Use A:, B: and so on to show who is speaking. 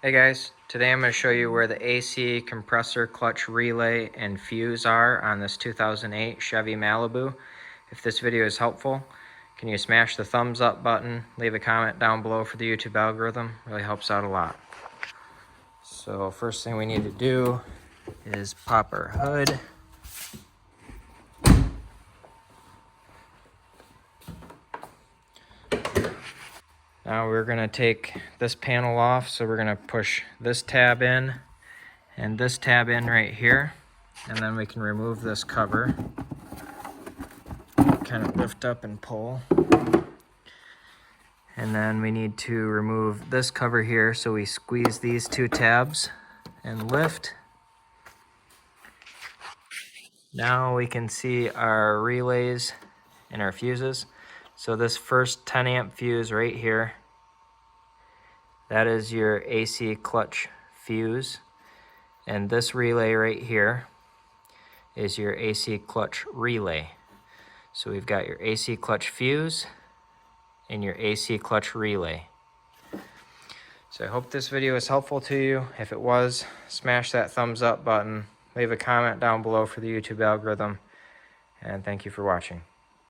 A: Hey guys, today I'm going to show you where the AC, compressor, clutch, relay, and fuse are on this 2008 Chevy Malibu. If this video is helpful, can you smash the thumbs up button, leave a comment down below for the YouTube algorithm, really helps out a lot. So first thing we need to do is pop our hood. Now we're going to take this panel off, so we're going to push this tab in and this tab in right here, and then we can remove this cover. Kind of lift up and pull. And then we need to remove this cover here, so we squeeze these two tabs and lift. Now we can see our relays and our fuses. So this first 10 amp fuse right here, that is your AC clutch fuse. And this relay right here is your AC clutch relay. So we've got your AC clutch fuse and your AC clutch relay. So I hope this video is helpful to you. If it was, smash that thumbs up button, leave a comment down below for the YouTube algorithm, and thank you for watching.